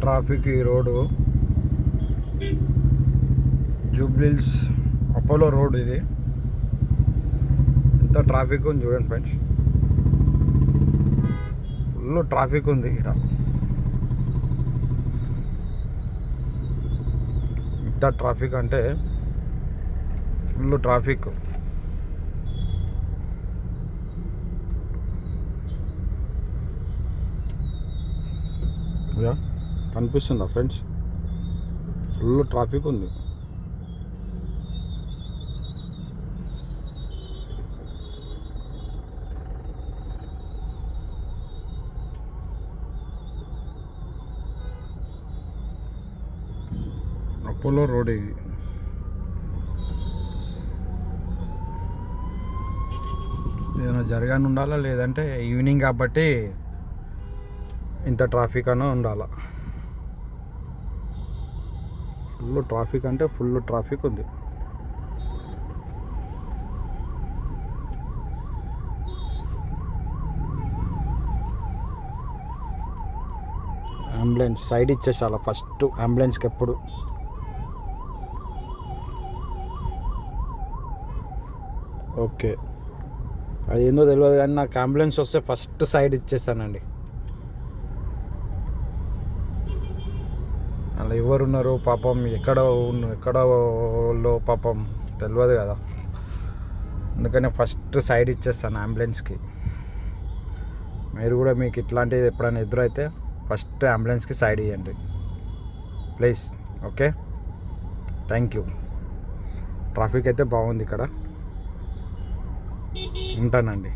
Traffic ఈ road Jubilee Hills Apollo road ఇది. ఎంత ట్రాఫిక్ ఉంది చూడండి ఫ్రెండ్స్, ఫుల్ ట్రాఫిక్ ఉంది ఇక్కడ. ఎంత ట్రాఫిక్ అంటే ఫుల్ ట్రాఫిక్. కనిపిస్తుందా ఫ్రెండ్స్, ఫుల్ ట్రాఫిక్ ఉంది. అపోలో రోడ్ ఇది. ఏదైనా జరగానే ఉండాలా, లేదంటే ఈవినింగ్ కాబట్టి ఇంత ట్రాఫిక్ అన్న ఉండాలా. ఫుల్ ట్రాఫిక్ అంటే ఫుల్ ట్రాఫిక్ ఉంది. అంబులెన్స్ సైడ్ ఇచ్చేసాల ఫస్ట్, అంబులెన్స్కి ఎప్పుడు. ఓకే, అది ఏందో తెలియదు కానీ నాకు అంబులెన్స్ వస్తే ఫస్ట్ సైడ్ ఇచ్చేస్తానండి. అలా ఎవరున్నారు పాపం, ఎక్కడో పాపం తెలియదు కదా, అందుకనే ఫస్ట్ సైడ్ ఇచ్చేస్తాను అంబులెన్స్కి. మీరు కూడా మీకు ఇట్లాంటిది ఎప్పుడైనా ఎదురైతే ఫస్ట్ అంబులెన్స్కి సైడ్ ఇవ్వండి please. Okay, thank you. Traffic అయితే బాగుంది ఇక్కడ, ఉంటానండి.